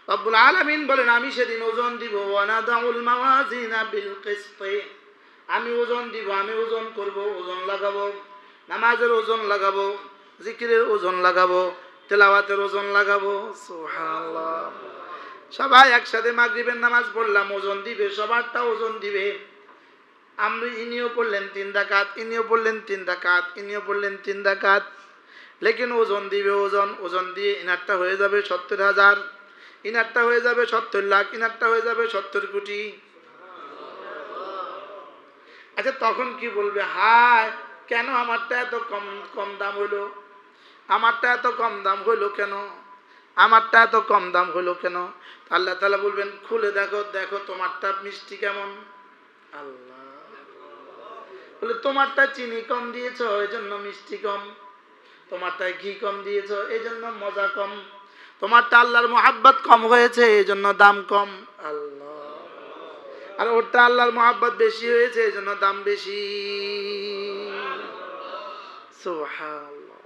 রব্বুল আলামিন বলেন আমি সেদিন ওজন দিব, ওয়ানাদাউল মাওয়াজিনা বিল কিসত, আমি ওজন দিব, আমি ওজন করব, ওজন লাগাবো, নামাজের ওজন লাগাবো, জিকিরের ওজন লাগাবো, তেলাওয়াতের ওজন লাগাবো। সুবহানাল্লাহ। সবাই একসাথে মাগরিবের নামাজ পড়লাম, ওজন দিবে, সবারটা ওজন দিবে। আমি ইনিও পড়লেন 3 রাকাত, ইনিও পড়লেন 3 রাকাত, ইনিও পড়লেন 3 রাকাত, লেকিন ওজন দিবে, ওজন দিয়ে ইনারটা হয়ে যাবে 70,000, ইনারটা হয়ে যাবে 70 লাখ, ইনারটা হয়ে যাবে 70 কোটি। আচ্ছা তখন কি বলবে? হায়, কেন আমারটা এত কম কম দাম হইলো, আমারটা এত কম দাম হইলো কেন, আমারটা এত কম দাম হইলো কেন? আল্লাহ তাআলা বলবেন খুলে দেখো, দেখো তোমারটা মিষ্টি কেমন। আল্লাহ বলে তোমারটা চিনি কম দিয়েছো এই জন্য মিষ্টি কম, তোমারটায় ঘি কম দিয়েছো এই জন্য মজা কম, তোমারটা আল্লাহর মহাব্বত কম হয়েছে এই জন্য দাম কম। আল্লাহ। আর ওরটা আল্লাহর মহাব্বত বেশি হয়েছে এই জন্য দাম বেশি। সুবহানাল্লাহ।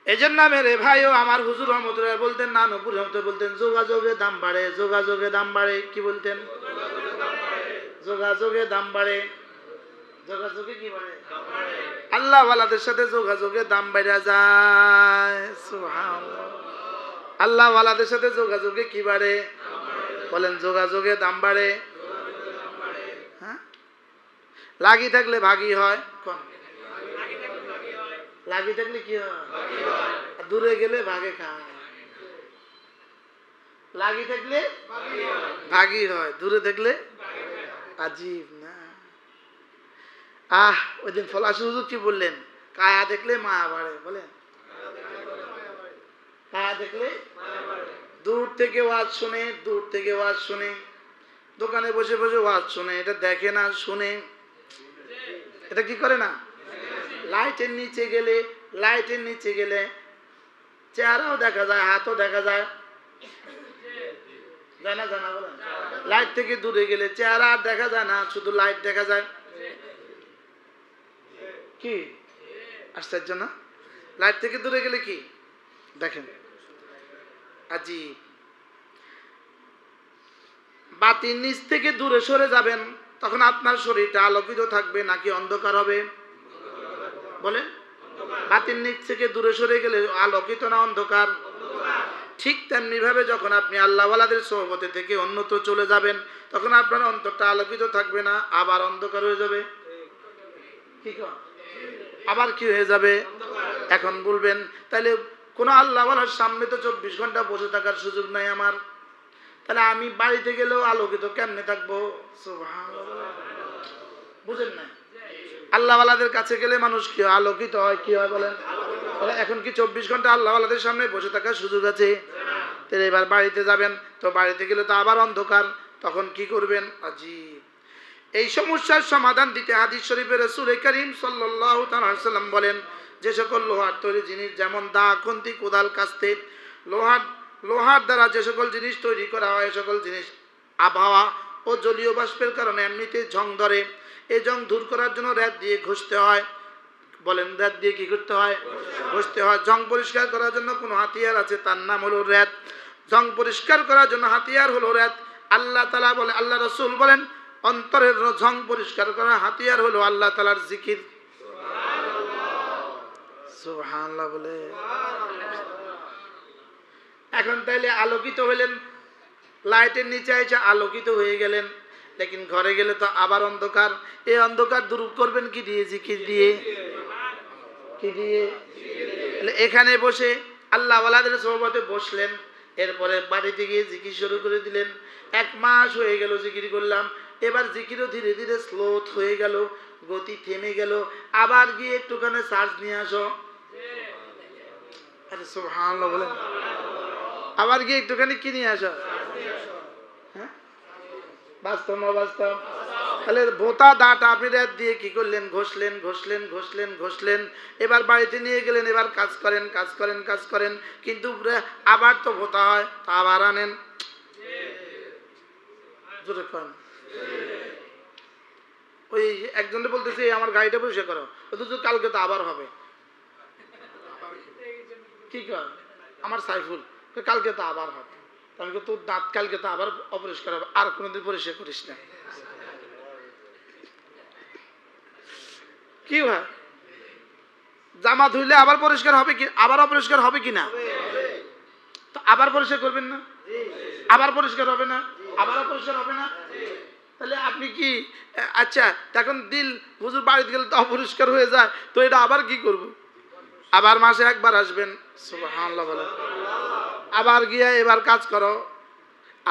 এই জন্য মেরে ভাইও আমার হুজুর রহমতুল্লাহ বলতেন, না নপুর রহমতুল্লাহ বলতেন, যোগাযোগে দাম বাড়ে, যোগাযোগে দাম বাড়ে। কি বলতেন? যোগাযোগে দাম বাড়ে। যোগাযোগে কি বাড়ে? আল্লাহ ওয়ালাদের সাথে যোগাযোগে দাম বেড়ে যায়। সুবহানাল্লাহ। আল্লাহ ওয়ালাদের সাথে যোগাযোগে কি বাড়ে? বলেন যোগাযোগে দাম বাড়ে। হ্যাঁ, লাগি থাকলে ভাগি হয়। কোন লাগি থাকলে কি হয়? দূরে গেলে ভাগে খায়। লাগি থাকলে ভাগি হয়, দূরে থাকলে আজীব না। ওই দিন ফলাশ হুজুর কি বললেন? কায়া দেখলে মায়া বাড়ে। বলেন কায়া দেখলে, দূর থেকে ওয়াজ শুনে, দূর থেকে ওয়াজ শুনে, দোকানে বসে বসে ওয়াজ শুনে, এটা দেখে না শুনে, এটা কি করে না? লাইটের নিচে গেলে, লাইটের নিচে গেলে চেহারাও দেখা যায়, হাতও দেখা যায়, যায় না? জানা বলেন। লাইট থেকে দূরে গেলে চেহারা আর দেখা যায় না, শুধু লাইট দেখা যায়। কি আশ্চর্য না? লাইট থেকে দূরে গেলে কি দেখেন? আজীব। বাতির নিচ থেকে দূরে সরে যাবেন, তখন আপনার শরীরটা আলোকিত থাকবে নাকি অন্ধকার হবে? বলেন। বাতির নিচ থেকে দূরে সরে গেলে আলোকিত না অন্ধকার? ঠিক তেমনি ভাবে যখন আপনি আল্লাহ ওয়ালাদের সোহবতে থেকে অন্যত্র চলে যাবেন, তখন আপনার অন্তরটা আলোকিত থাকবে না, আবার অন্ধকার হয়ে যাবে। কি আবার কি হয়ে যাবে? এখন বলবেন তাহলে কোন আল্লাহ ওয়ালার সামনে তো 24 ঘন্টা বসে থাকার সুযোগ নাই আমার, তাহলে আমি বাড়িতে গেলেও আলোকিত কেমনে থাকবো? সুবহানাল্লাহ। বুঝেন না? আল্লাহ ওয়ালাদের কাছে গেলে মানুষ কি আলোকিত হয়? কি হয় বলেন? এখন কি 24 ঘন্টা আল্লাহ ওয়ালাদের সামনে বসে থাকার সুযোগ আছে? তাহলে এবার বাড়িতে যাবেন, তো বাড়িতে গেলে তো আবার অন্ধকার, তখন কি করবেন? আজীব। এই সমস্যার সমাধান দিতে হাদিস শরীফে রাসূল করিম সাল্লাল্লাহু তাআলা আলাইহি সাল্লাম বলেন, যে সকল লোহার তৈরি জিনিস, যেমন দা, খুন্তি, কোদাল, কাস্তে, লোহার দ্বারা যে সকল জিনিস তৈরি করা হয়, সকল জিনিস আবহাওয়া ও জলীয় বাষ্পের কারণে এমনিতে জং ধরে। এই জং দূর করার জন্য র‍্যাত দিয়ে ঘষতে হয়। বলেন র‍্যাত দিয়ে কি করতে হয়? ঘষতে হয়। জং পরিষ্কার করার জন্য কোনো হাতিয়ার আছে, তার নাম হলো র‍্যাত। জং পরিষ্কার করার জন্য হাতিয়ার হলো র‍্যাত। আল্লাহ তাআলা বলে, আল্লাহ রাসূল বলেন, অন্তরের জং পরিষ্কার করা হাতিয়ার হলো আল্লাহ তাআলার জিকির। সুবহানাল্লাহ বলে। এখন তাইলে আলোকিত হলেন, লাইটের নিচে এসে আলোকিত হয়ে গেলেন, লেকিন ঘরে গেলে তো আবার অন্ধকার। এই অন্ধকার দূর করবেন কি দিয়ে? জিকির দিয়ে। কি দিয়ে? এখানে বসে আল্লাহ ওয়ালাদের সোহবতে বসলেন, এরপরে বাড়িতে গিয়ে জিকির শুরু করে দিলেন। 1 মাস হয়ে গেল জিকির করলাম, এবার জিকিরও ধীরে ধীরে স্লোথ হয়ে গেল, গতি থেমে গেল, আবার গিয়ে একটুখানি চার্জ নিয়ে আসো। আরে সুবহানাল্লাহ বলেন। আবার গিয়ে একটুখানি কি নিয়ে আসো? হ্যাঁ, বাস্তব না বাস্তব? তাহলে ভোতা দাঁটা আপনি র‍্যাত দিয়ে কি করলেন? ঘষলেন, ঘষলেন, ঘষলেন, ঘষলেন, এবার বাড়িতে নিয়ে গেলেন, এবার কাজ করেন, কাজ করেন, কাজ করেন, কিন্তু আবার তো ভোতা হয়, তা আবার আনেন। ওই একজনে বলতেছে আমার গাড়িটা পরিষ্কার করো, অথচ কালকে তো আবার হবে। কি কর? আমার সাইফুল কালকে তো আবার হবে। আমি তোর দাঁত কালকে তো আবার অপরিষ্কার হবে, আর কোনোদিন পরিষ্কার করিস না। কি ভাই, জামা ধুইলে আবার পরিষ্কার হবে কি, আবার অপরিষ্কার হবে কি না? তো আবার পরিষ্কার করবেন না? আবার পরিষ্কার হবে না? আবার অপরিষ্কার হবে না? তাহলে আপনি কি, আচ্ছা এখন দিল হুজুর বাড়িতে গেলে তো অপরিষ্কার হয়ে যায়, তো এটা আবার কি করব? আবার মাসে একবার আসবেন, সুবহানাল্লাহ বলেন, আবার গিয়া এবার কাজ করো,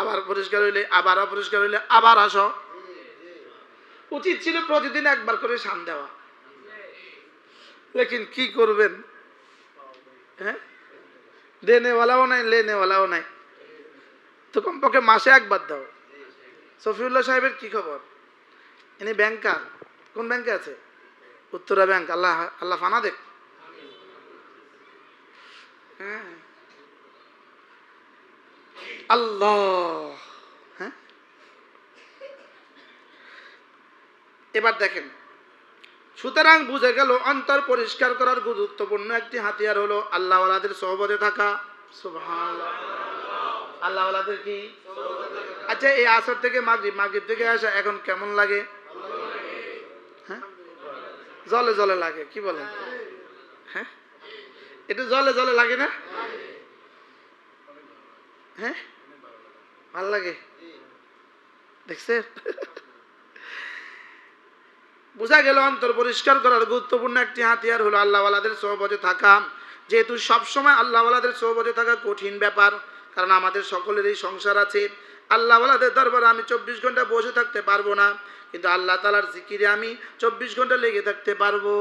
আবার পরিষ্কার হইলে আবার অপরিষ্কার হইলে আবার আসো। উচিত ছিল প্রতিদিন একবার করে শান দেওয়া, লেকিন কি করবেন? হ্যাঁ, দেনেওয়ালাও নাই লেনেওয়ালাও নাই, তো কমপক্ষে মাসে একবার দাও। সফিউল্লাহ সাহেবের কি খবর? ইনি ব্যাংকার, কোন ব্যাংকে আছে? উত্তরা ব্যাংক। আল্লাহ আল্লাহ ফানা দেখ। হ্যাঁ আল্লাহ। হ্যাঁ, এবার দেখেন, সুতরাং বুঝে গেল অন্তর পরিষ্কার করার গুরুত্বপূর্ণ একটি হাতিয়ার হলো আল্লাহওয়ালাদের সোহবতে থাকা। সুবহানাল্লাহ। আল্লাহওয়ালাদের কি? আচ্ছা, এই আসর থেকে মাগরিব, মাগরিব থেকে আসা এখন কেমন লাগে? হ্যাঁ, জলে জলে লাগে। কি বলেন? হ্যাঁ, এটা জলে জলে লাগে না? হ্যাঁ, ভাল লাগে। দেখছেন, বোঝা গেল অন্তর পরিষ্কার করার গুরুত্বপূর্ণ একটি হাতিয়ার হলো আল্লাহওয়ালাদের সোহবতে থাকা। যেহেতু সবসময় আল্লাহওয়ালাদের সোহবতে থাকা কঠিন ব্যাপার, কারণ আমাদের সকলেরই সংসার আছে। আল্লাহওয়ালাদের দরবারে আমি 24 ঘন্টা বসে থাকতে পারবো না, কিন্তু আল্লাহ তাআলার জিকিরে আমি 24 ঘন্টা লেগে থাকতে পারবো।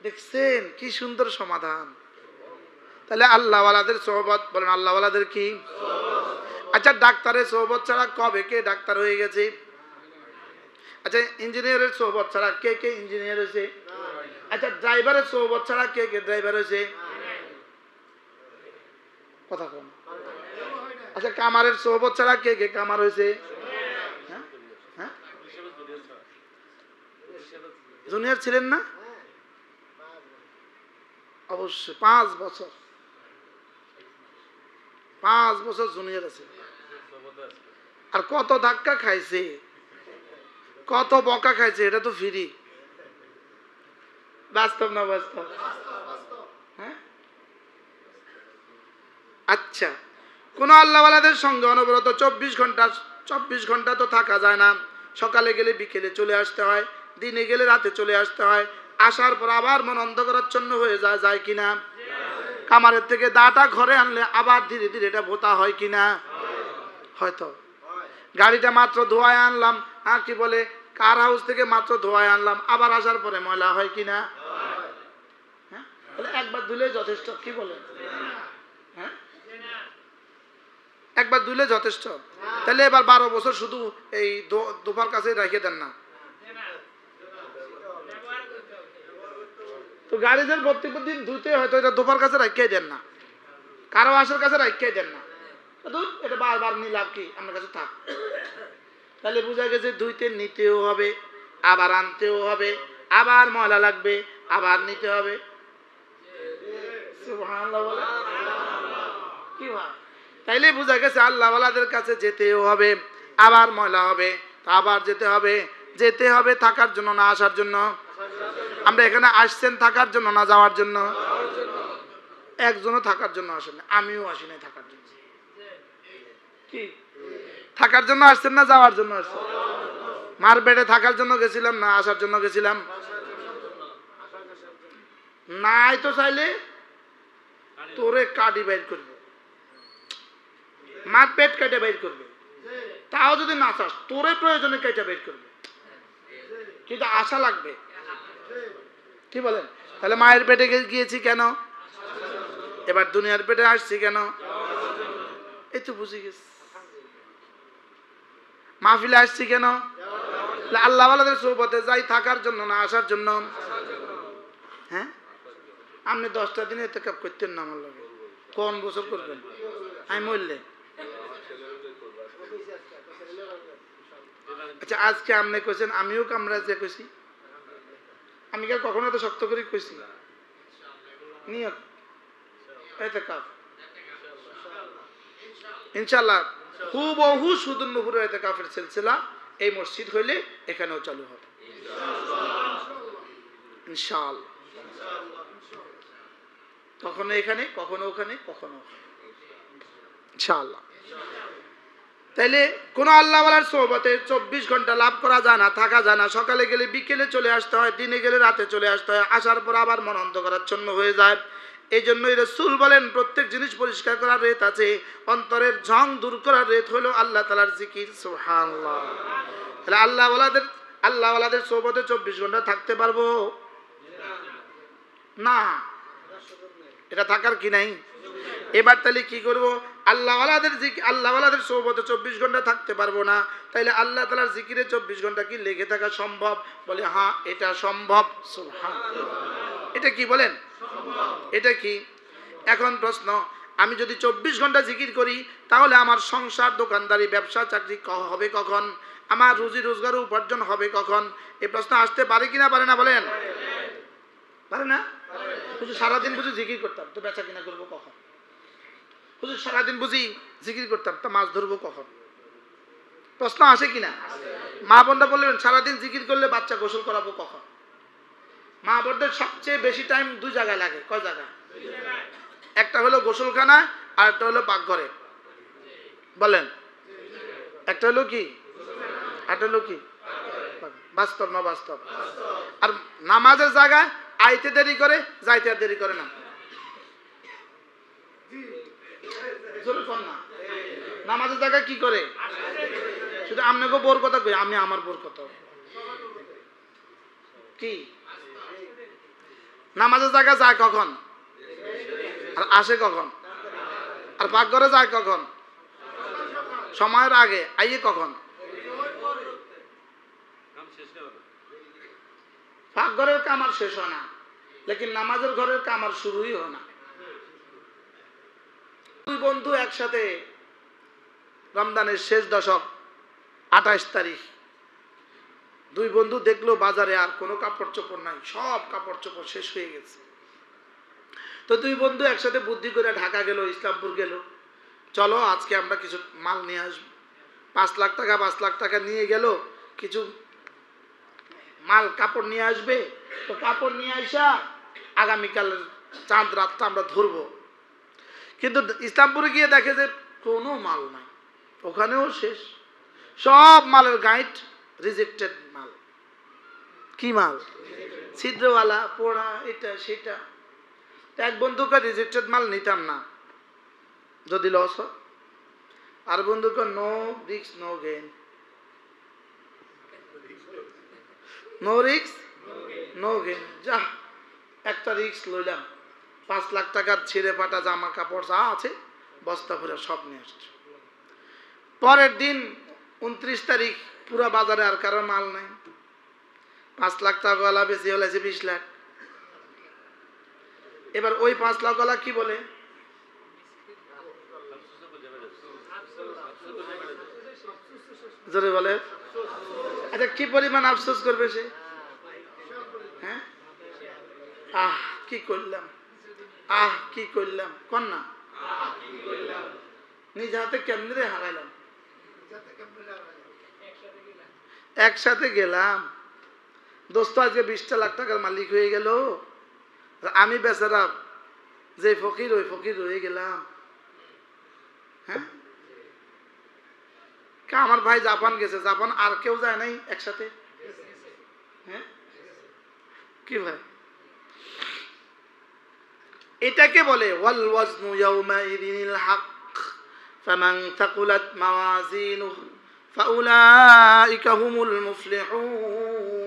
দেখছেন কি সুন্দর সমাধান। তাহলে আল্লাহওয়ালাদের সোহবত, বলেন আল্লাহওয়ালাদের কি? আচ্ছা, ডাক্তারের সোহবত ছাড়া কবে কে ডাক্তার হয়ে গেছে? আচ্ছা, ইঞ্জিনিয়ারের সোহবত ছাড়া কে কে ইঞ্জিনিয়ার হয়েছে? আচ্ছা, ড্রাইভারের সোহবত ছাড়া কে কে ড্রাইভার হয়েছে? কথা কম। আচ্ছা, কামারের সোহবত ছাড়া কে কে কামার হয়েছে? হ্যাঁ, হ্যাঁ, জুনিয়র ছিলেন না? অবশ্যই 5 বছর, 5 বছর জুনিয়র আছে। আর কত ধাক্কা খাইছে, কত বকা খাইছে, এটা তো ফ্রি। বাস্তব না বাস্তব? হ্যাঁ। আচ্ছা, কোন আল্লাহওয়ালাদের সঙ্গে অনবরত 24 ঘন্টা তো থাকা যায় না। সকালে গেলে বিকেলে চলে আসতে হয়, দিনে গেলে রাতে চলে আসতে হয়, আসার পর আবার মন অন্ধকারাচ্ছন্ন হয়ে যায়, যায় কিনা? কামারের থেকে দাটা ঘরে আনলে আবার ধীরে ধীরে এটা ভোতা হয় কিনা? হয়তো। গাড়িটা মাত্র ধোয়ায় আনলাম, কি বলে, কার হাউস থেকে মাত্র ধোয়ায় আনলাম, আবার আসার পরে ময়লা হয় কিনা? হ্যাঁ, তাহলে একবার ধুলে যথেষ্ট। কি বলেন? হ্যাঁ, একবার ধুলে যথেষ্ট। তাহলে এবার 12 বছর শুধু এই দোফার কাছে রেখে দেন না। তো গাড়ি যেন প্রত্যেকদিন ধুতে হয়তো এটা দোফার কাছে রেখে দেন না, কারো আসার কাছে রেখে দেন না। এটা বারবার নিলাম কি আমার কাছে থাক। তাহলে বোঝা গেছে ধুইতে নিতেও হবে, আবার আনতেও হবে, আবার ময়লা লাগবে, আবার নিতে হবে। সুবহানাল্লাহ বলে। কি ভাই, তাইলে বোঝা গেছে আল্লাহওয়ালাদের কাছে যেতেও হবে, আবার ময়লা হবে, আবার যেতে হবে। যেতে হবে থাকার জন্য না আসার জন্য? আমরা এখানে আসছেন থাকার জন্য না যাওয়ার জন্য? একজনও থাকার জন্য আসেন, আমিও আসি নাই থাকার জন্য। কি থাকার জন্য আসছেন না যাওয়ার জন্য আসছেন? মার পেটে থাকার জন্য গেছিলাম না আসার জন্য গেছিলাম? নাই তো চাইলে তোরে কাটি বাইর করবে, মার পেট কেটে বাইর করবে। তাও যদি না চাস তোরে প্রয়োজনে কেটে বাইর করবে, কিন্তু আশা লাগবে। কি বলেন? তাহলে মায়ের পেটে গিয়েছি কেন? এবার দুনিয়ার পেটে আসছি কেন? এই তো বুঝে গেছি। মাহফিলে আসছি কেন? আল্লাহওয়ালাদের সোহবতে যাই থাকার জন্য না আসার জন্য? হ্যাঁ, আপনি 10টা দিনে ইতিকাফ করতেন না আমার লাগে, কোন বছর করবেন? আমি মরলে। আচ্ছা, আজকে আপনি কইছেন, আমিও কামরা যে কইছি, আমি কি কখনো তো শক্ত করে কইছি? নিয়ত ইতিকাফ ইনশাআল্লাহ হুবহু সুদুন নূপুরের ইতিকাফের সিলসিলা এই মসজিদ হইলে এখানেও চালু হবে ইনশাআল্লাহ। কখনো এখানে, কখনো ওখানে, কখনো ইনশাআল্লাহ। তাইলে কোন আল্লাহওয়ালার সোহবতে 24 ঘন্টা লাভ করা যায় না, থাকা যায় না। সকালে গেলে বিকেলে চলে আসতে হয়, দিনে গেলে রাতে চলে আসতে হয়, আসার পর আবার মন অন্ধকারাচ্ছন্ন হয়ে যায়। এই জন্যই রাসূল বলেন প্রত্যেক জিনিস পরিষ্কার করার রেত আছে, অন্তরের ঝং দূর করার রেত হলো আল্লাহ তাআলার জিকির। সুবহানাল্লাহ। তাহলে আল্লাহওয়ালাদের সোহবতে 24 ঘন্টা থাকতে পারবো না, এটা থাকার কি নাই। এবার তাহলে কি করব? আল্লাহওয়ালাদের সোহবতে 24 ঘন্টা থাকতে পারবো না, তাইলে আল্লাহ তাআলার জিকিরে 24 ঘন্টা কি লেগে থাকা সম্ভব? বলে হ্যাঁ, এটা সম্ভব। সুবহানাল্লাহ। এটা কি বলেন? এটা কি? এখন প্রশ্ন, আমি যদি 24 ঘন্টা জিকির করি তাহলে আমার সংসার, দোকানদারি, ব্যবসা, চাকরি হবে কখন? আমার রুজি রোজগার উপার্জন হবে কখন? এই প্রশ্ন আসতে পারে কিনা পারে না বলেন? পারে না? বুঝি সারাদিন বুঝি জিকির করতাম, তো বেচা কিনা করবো কখন? বুঝি সারাদিন বুঝি জিকির করতাম, তা মাছ ধরবো কখন? প্রশ্ন আসে কিনা? মা বোনরা বললেন সারাদিন জিকির করলে বাচ্চা গোসল করাবো কখন? মা বোনদের সবচেয়ে বেশি টাইম 2 জায়গায় লাগে। কয় জায়গায়? একটা হলো গোসলখানা, আর একটা হলো পাকঘরে। বলেন, একটা হলো কি, একটা হলো কি? বাস্তব না বাস্তব? আর নামাজের জায়গায় আইতে দেরি করে, যাইতে আর দেরি করে না। নামাজের জায়গায় কি করে? শুধু আপনাকে বোর কথা কই, আমি আমার বোর কথা কি? নামাজের জায়গায় যায় কখন আর আসে কখন? আর পাকঘরে যায় কখন? সময়ের আগে। আইয়ে কখন? পাকঘরের কাম আর শেষ হয় না, লেকিন নামাজের ঘরের কাম আর শুরুই হয় না। 2 বন্ধু একসাথে রমজানের শেষ দশক 28 তারিখ 2 বন্ধু দেখলো বাজারে আর কোনো কাপড় চোপড় নাই, সব কাপড় চোপড় শেষ হয়ে গেছে। তো 2 বন্ধু একসাথে বুদ্ধি করে ঢাকা গেল, ইসলামপুর গেল, চলো আজকে আমরা কিছু মাল নিয়ে আসবো। 5 লাখ টাকা নিয়ে গেল, কিছু মাল কাপড় নিয়ে আসবে। তো কাপড় নিয়ে আসা আগামীকাল চাঁদ রাতটা আমরা ধরবো। কিন্তু ইসলামপুরে গিয়ে দেখে যে কোনো মাল নাই, ওখানেও শেষ, সব মালের গাইড রিজেক্টেড মাল। কি মাল? ছিদ্রওয়ালা, পোড়া, এটা সেটা। এক বন্ধুকে রিজেক্টেড মাল নিতাম না যদি লস হয়, আর বন্ধুকে no risk no gain, no risk no gain. যা একটা রিস্ক লইলাম, 5 লাখ টাকার ছিঁড়ে ফাটা জামা কাপড় যা আছে বস্তা ভরে সব নিয়ে আসছে। পরের দিন 29 তারিখ পুরা বাজারে আর কারো মাল নাই। 5 লাখ টাকাওয়ালা বেশি হলে 20 লাখ। এবার ওই 5 লাখওয়ালা কি বলে? জোরে বলে। আচ্ছা, কি পরিমাণ আফসোস করবে সে? হ্যাঁ, আহ কি করলাম, আহ কি করলাম, কন না? নিজ হাতে কেমনে রে হারাইলাম। একসাথে গেলাম, দোস্ত আজকে 20 লাখ টাকার মালিক হয়ে গেল, আমি বেচারা যে ফকির ওই ফকির রয়ে গেলাম। হ্যাঁ, আমার ভাই জাপান গেছে, জাপান আর কেউ যায় নাই একসাথে। হ্যাঁ, কি ভাই? এটাকে বলে ওয়াল ওয়াজনু ইয়াউমাইযিনিল হক ফামান তাকুলাত মাওয়াজিনুহু ফাউলাইকা হুমুল মুফলিহুন।